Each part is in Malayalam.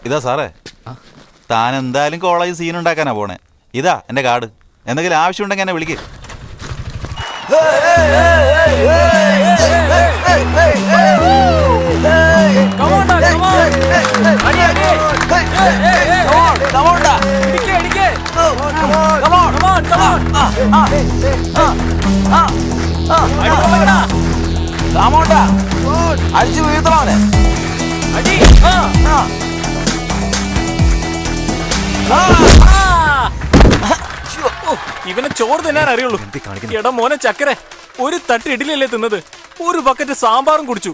ഇതാ സാറേ, താൻ എന്തായാലും കോളേജ് സീൻ ഉണ്ടാക്കാനാ പോണേ. ഇതാ എന്റെ കാർഡ്. എന്തെങ്കിലും ആവശ്യമുണ്ടെങ്കിൽ എന്നെ വിളിക്ക്. അടിച്ചു വീഴ്ത്തണോനെ. ഇവനെ ചോറ് തിന്നാൻ അറിയുള്ളൂ. എടാ മോനെ ചക്കര, ഒരു തട്ട് ഇഡലിയല്ലേ തിന്നത്, ഒരു ബക്കറ്റ് സാമ്പാറും കുടിച്ചു.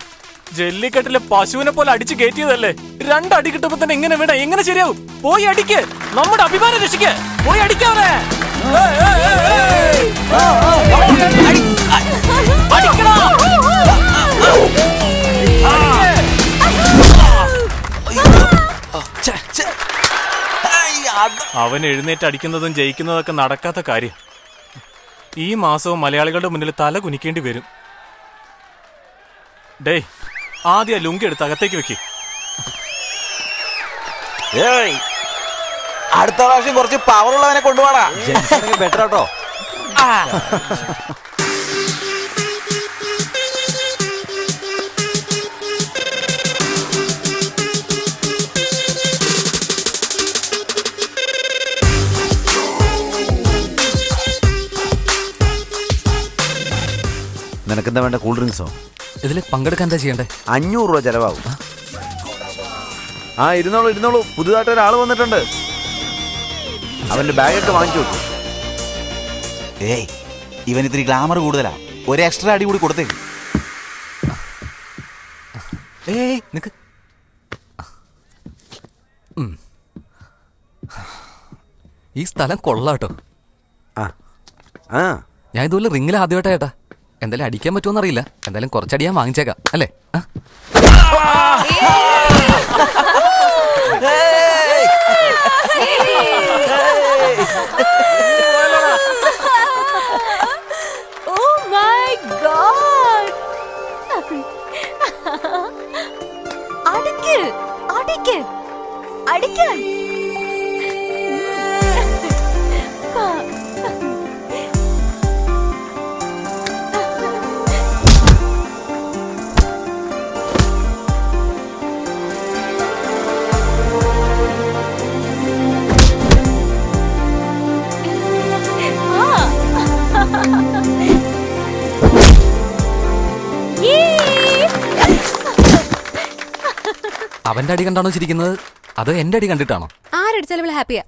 ജല്ലിക്കെട്ടിലെ പശുവിനെ പോലെ അടിച്ചു കയറ്റിയതല്ലേ. രണ്ടടി കിട്ടുമ്പോ തന്നെ എങ്ങനെ വേണ്ട, എങ്ങനെ ശരിയാവും? പോയി അടിക്ക്, നമ്മുടെ അഭിമാനം രക്ഷിക്ക്. പോയി അടിക്കാവനെ. അവൻ എഴുന്നേറ്റ് അടിക്കുന്നതും ജയിക്കുന്നതൊക്കെ നടക്കാത്ത കാര്യം. ഈ മാസവും മലയാളികളുടെ മുന്നിൽ തല കുനിക്കേണ്ടി വരും. ഡേയ്, ആദ്യം ലുങ്കി എടുത്ത് അകത്തേക്ക് വെക്ക്. അടുത്ത പ്രാവശ്യം കുറച്ച് പവറുള്ളവനെ കൊണ്ടുപോടാ. ബെറ്റർ കേട്ടോ. നിനക്കെന്താ വേണ്ട? കൂൾ ഡ്രിങ്ക്സോ? ഇതിൽ പങ്കെടുക്കാൻ എന്താ ചെയ്യണ്ടേ? 500 രൂപ ചെലവാകും. ഇരുന്നോളൂ ഇരുന്നോളൂ. പുതുതായിട്ട് ഒരാൾ വന്നിട്ടുണ്ട്. അവന്റെ ബാഗൊക്കെ വാങ്ങിച്ചു കൊടുത്തു. ഏയ്, ഇവൻ ഇത്തിരി ഗ്ലാമർ കൂടുതലാ. ഒരു എക്സ്ട്രാ അടി കൂടി കൊടുത്തേക്ക്. ഏയ് നിക്ക്. ഈ സ്ഥലം കൊള്ളാട്ടോ. ഞാൻ ഇതുപോലെ റിങ്ങിൽ ആദ്യമായിട്ടാ ചേട്ടാ. എന്തായാലും അടിക്കാൻ പറ്റുമോന്ന് അറിയില്ല. എന്തായാലും കുറച്ചടിയാൻ വാങ്ങിച്ചേക്കാം അല്ലേ? അവന്റെ അടി കണ്ടാണോ ചിരിക്കുന്നത്, അതോ എന്റെ അടി കണ്ടിട്ടാണോ? ആരടിച്ചാലും ഇവിടെ ഹാപ്പിയാ.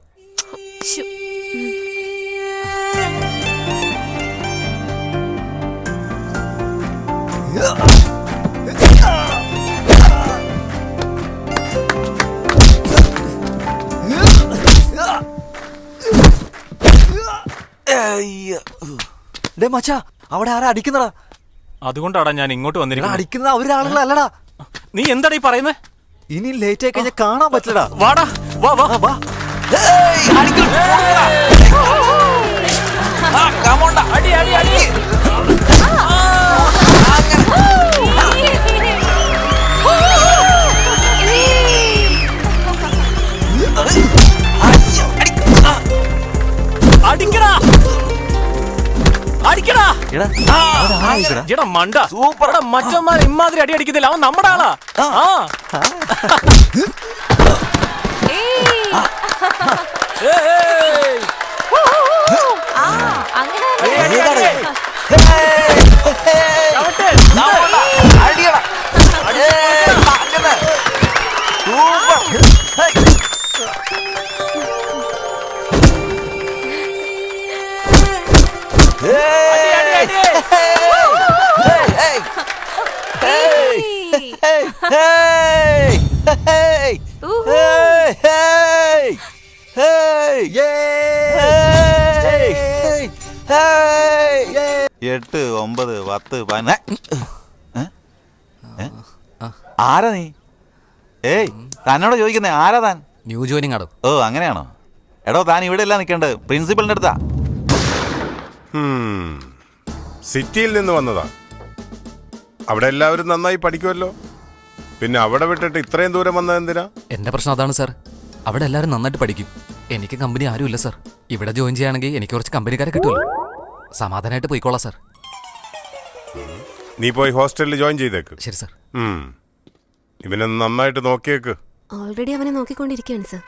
മച്ചാ, അവിടെ ആരാ അടിക്കുന്നടാ? അതുകൊണ്ടാടാ ഞാൻ ഇങ്ങോട്ട് വന്നിരിക്കുന്നത്. അടിക്കുന്നത് അവരാളുകളല്ലടാ. നീ എന്താടാ ഈ പറയുന്നേ? ഇനി ലേറ്റ് ആയി കഴിഞ്ഞാൽ കാണാൻ പറ്റില്ലടാ. വാടാ, വാ വാ വാ. അടി അടി അടി. അടിക്കടാ അടിക്കടാ. എടാ മണ്ട, സൂപ്പർ. മറ്റന്മാർ ഇമ്മാതിരി അടി അടിക്കുന്നില്ല. അവൻ നമ്മുടെ ആളാ. എട്ട് 9 10 11. ആരാ നീ? ഏയ്, തന്നോട് ചോദിക്കുന്നേ, ആരാ താൻ? ന്യൂ ജോയിനിങ് ആണോ? ഓ, അങ്ങനെയാണോ? എടോ, താൻ ഇവിടെ അല്ല നിൽക്കേണ്ടത്, പ്രിൻസിപ്പലിന്റെ അടുത്താ. സിറ്റിയിൽ നിന്ന് വന്നതാ. അവിടെ എല്ലാവരും നന്നായി പഠിക്കുമല്ലോ. പിന്നെ അവിടെ വിട്ടിട്ട് ഇത്രയും ദൂരം വന്നത് എന്തിനാ? എന്റെ പ്രശ്നം അതാണ് സാർ. അവിടെ എല്ലാവരും നന്നായിട്ട് പഠിക്കും. എനിക്ക് കമ്പനി ആരുമില്ല സാർ. ഇവിടെ ജോയിൻ ചെയ്യുകയാണെങ്കിൽ എനിക്ക് കുറച്ച് കമ്പനിക്കാരെ കിട്ടുമല്ലോ. സമാധാനമായിട്ട് പോയിക്കോളാം സാർ. നീ പോയി ഹോസ്റ്റലിൽ ജോയിൻ ചെയ്തേക്ക്. ശരി സാർ. ഇവനെ നന്നായിട്ട് നോക്കിയേക്ക്. ഓൾറെഡി അവനെ നോക്കിക്കൊണ്ടിരിക്കുകയാണ് സർ.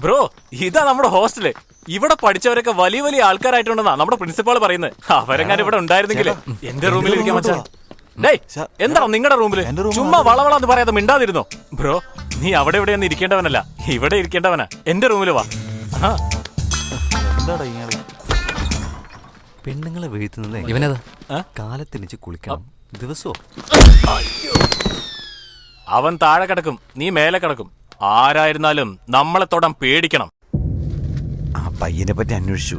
ബ്രോ, ഇതാ നമ്മുടെ ഹോസ്റ്റല്. ഇവിടെ പഠിച്ചവരൊക്കെ വലിയ വലിയ ആൾക്കാരായിട്ടുണ്ടെന്നാ നമ്മുടെ പ്രിൻസിപ്പാൾ പറയുന്നത്. അവരെങ്ങാനും ഇവിടെ ഉണ്ടായിരുന്നെങ്കിൽ എന്റെ റൂമിൽ ഇരിക്കാൻ പറ്റാ. ഡേയ്, എന്താ നിങ്ങളുടെ റൂമില് ചുമ്മാ വളവളാന്ന് പറയാതെ മിണ്ടാതിരുന്നോ? ബ്രോ, നീ അവിടെ ഇവിടെ ഒന്നും ഇരിക്കേണ്ടവനല്ല, ഇവിടെ ഇരിക്കേണ്ടവനാ. എന്റെ റൂമിൽ വാ. എന്താടാ ഇങ്ങനെ? പെണ്ണുങ്ങളെ വീഴ്ത്തുന്നത് ഇവനേതാ? കാലത്തെണിച്ച് കുളിക്കണം ദിവസവും. അവൻ താഴെ കിടക്കും, നീ മേലെ കിടക്കും. ആരായിരുന്നാലും നമ്മളെ തൊടാൻ പേടിക്കണം. ആ പയ്യനെ പറ്റി അന്വേഷിച്ചു.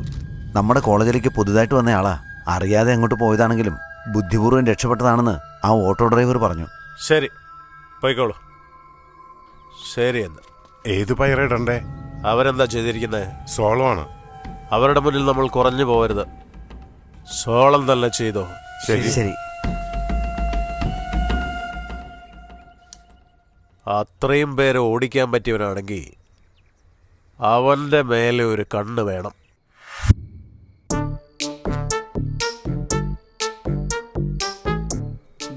നമ്മുടെ കോളേജിലേക്ക് പുതുതായിട്ട് വന്ന ആളാ. അറിയാതെ അങ്ങോട്ട് പോയതാണെങ്കിലും ബുദ്ധിപൂർവ്വം രക്ഷപ്പെട്ടതാണെന്ന് ആ ഓട്ടോ ഡ്രൈവർ പറഞ്ഞു. ശരി, പോയിക്കോളൂ. ശരി എന്ന്. ഏത് പൈറേഡണ്ടേ? അവരെന്താ ചെയ്തിരിക്കുന്നത്? സോളോ ആണ്. അവരുടെ മുന്നിൽ നമ്മൾ കുറഞ്ഞു പോകരുത്. സോളം തന്നെ ചെയ്തോ. ശരി ശരി. അത്രയും പേരെ ഓടിക്കാൻ പറ്റിയവനാണെങ്കിൽ അവന്റെ മേലെ ഒരു കണ്ണ് വേണം.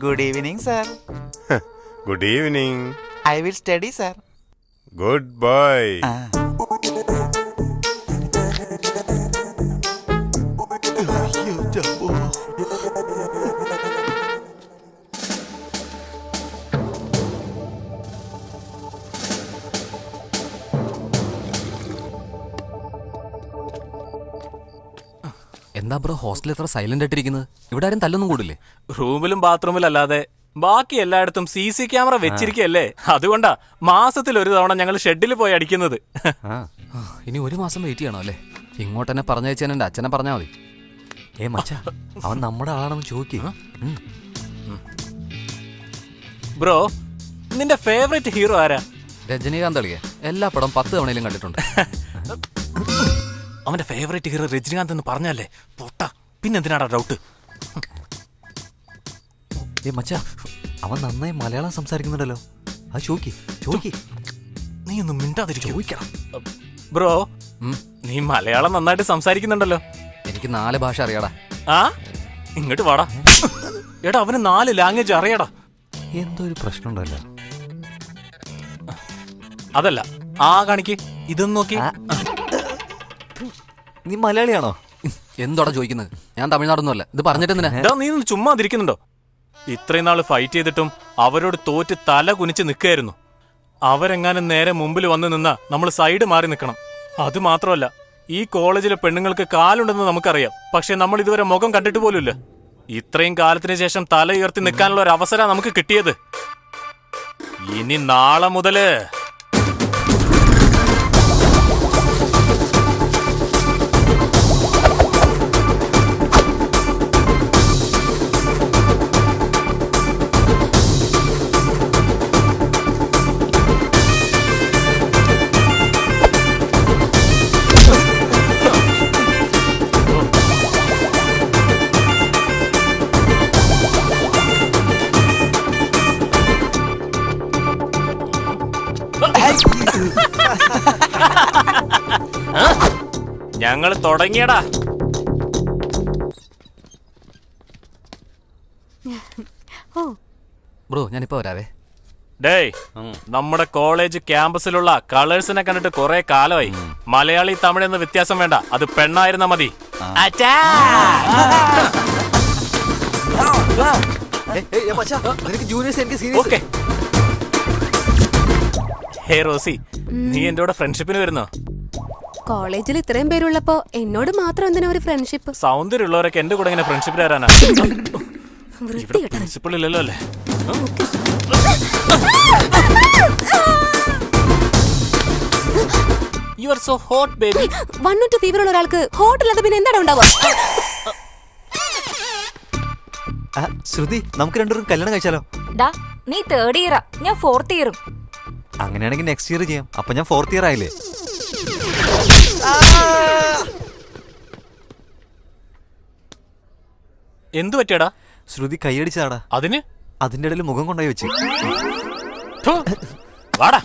Good evening sir. Good evening. I will study sir. Good bye. എന്താ ബ്രോ ഹോസ്റ്റലിൽ എത്ര സൈലന്റ് ആയിട്ടിരിക്കുന്നത്? ഇവിടെ ആരും തല്ലൊന്നും കൂടില്ലേ? റൂമിലും ബാത്റൂമിലും അല്ലാതെ ബാക്കി എല്ലായിടത്തും CC ക്യാമറ വെച്ചിരിക്കല്ലേ. അതുകൊണ്ടാ മാസത്തിൽ ഒരു തവണ ഞങ്ങൾ ഷെഡിൽ പോയി അടിക്കുന്നത്. ഇനി ഒരു മാസം വെയിറ്റ് ചെയ്യണോ അല്ലേ? ഇങ്ങോട്ട് തന്നെ പറഞ്ഞയച്ചാൽ എൻ്റെ അച്ഛനെ പറഞ്ഞാൽ മതി. മച്ചാ, അവൻ നമ്മുടെ ആളാണെന്ന് ചോദിക്കുക. ബ്രോ, നിന്റെ ഫേവറേറ്റ് ഹീറോ ആരാ? രജനീകാന്ത് അളിയെ എല്ലാ പടം 10 തവണയിലും കണ്ടിട്ടുണ്ട്. അവന്റെ ഫേവറേറ്റ് ഹീറോ രജനീകാന്ത് എന്ന് പറഞ്ഞല്ലേ പൊട്ട. പിന്നെന്തിനാടാ ഡൗട്ട്? മച്ചാ, അവൻ നന്നായി മലയാളം സംസാരിക്കുന്നുണ്ടല്ലോ. അത് ചോദിക്ക്. നീ ഒന്നും മിണ്ടാതിരിക്കും. ബ്രോ, നീ മലയാളം നന്നായിട്ട് സംസാരിക്കുന്നുണ്ടല്ലോ. എനിക്ക് 4 ഭാഷ അറിയാടാ. ആ, ഇങ്ങോട്ട് വാടാ. എടാ, അവന് 4 ലാംഗ്വേജ് അറിയാടാ. എന്തോ ഒരു പ്രശ്നമുണ്ടല്ലോ. അതല്ല, ആ കാണിക്ക്, ഇതൊന്നും നോക്കി. നീ മലയാളിയാണോ? എന്തോടാ ചോദിക്കുന്നത്? ഞാൻ തമിഴ്നാടൊന്നുമല്ല. ഇത് പറഞ്ഞിട്ട് എന്തിനാ? എടാ, നീ ഒന്ന് ചുമ്മാ ഇരിക്കുന്നുണ്ടോ? ഇത്രയും നാള് ഫൈറ്റ് ചെയ്തിട്ടും അവരോട് തോറ്റ് തല കുനിച്ച് നിൽക്കുകയായിരുന്നു. അവരെങ്ങാനും നേരെ മുമ്പിൽ വന്ന് നിന്നാ നമ്മൾ സൈഡ് മാറി നിൽക്കണം. അത് മാത്രമല്ല, ഈ കോളേജിലെ പെണ്ണുങ്ങൾക്ക് കാലുണ്ടെന്ന് നമുക്കറിയാം. പക്ഷെ നമ്മൾ ഇതുവരെ മുഖം കണ്ടിട്ട് പോലുമില്ല. ഇത്രയും കാലത്തിന് ശേഷം തല ഉയർത്തി നിൽക്കാനുള്ള ഒരു അവസരം നമുക്ക് കിട്ടിയത്. ഇനി നാളെ മുതല് ഞങ്ങൾ തുടങ്ങിയടാ. ബ്രോ ഞാനിപ്പോ വരാവേ. ഡേയ്, നമ്മുടെ കോളേജ് ക്യാമ്പസിലുള്ള കളേഴ്സിനെ കണ്ടിട്ട് കുറെ കാലമായി. മലയാളി തമിഴ് എന്ന വ്യത്യാസം വേണ്ട, അത് പെണ്ണായിരുന്ന മതി. ഓക്കെ. ഹേ റോസി, നീ എന്റെ കൂടെ ഫ്രണ്ട്ഷിപ്പിന് വരുന്നോ? കോളേജിൽ ഇത്രയും പേരുള്ളപ്പോ എന്നോട് മാത്രം എന്തിനാ ഒരു ഫ്രണ്ട്ഷിപ്പ്? സൗന്ദര്യമുള്ളവരൊക്കെ എന്റെ കൂടെ ഇങ്ങനെ ഫ്രണ്ട്ഷിപ്പിന് വരാനാ? ഇവിടെ പ്രിൻസിപ്പൾ ഇല്ലല്ലോ അല്ലേ? You are so hot baby. 102 fever ഉള്ള ഒരാൾക്ക് ഹോട്ടല്ലാതെ പിന്നെ എന്താണ് ഉണ്ടാവുക? ശ്രുതി, നമുക്ക് രണ്ടുപേരും കല്യാണം കഴിച്ചാലോ? ഡാ, നീ 3rd ഇയറാ, ഞാൻ 4th ഇയറും. അങ്ങനെയാണെങ്കിൽ നെക്സ്റ്റ് ഇയർ ചെയ്യാം. അപ്പൊ ഞാൻ 4th ഇയർ ആയില്ലേ? എന്തു പറ്റിയടാ? ശ്രുതി കൈയടിച്ചാടാ. അതിന് അതിന്റെ ഇടയിൽ മുഖം കൊണ്ടുപോയി വെച്ച്. ഥു, വാടാ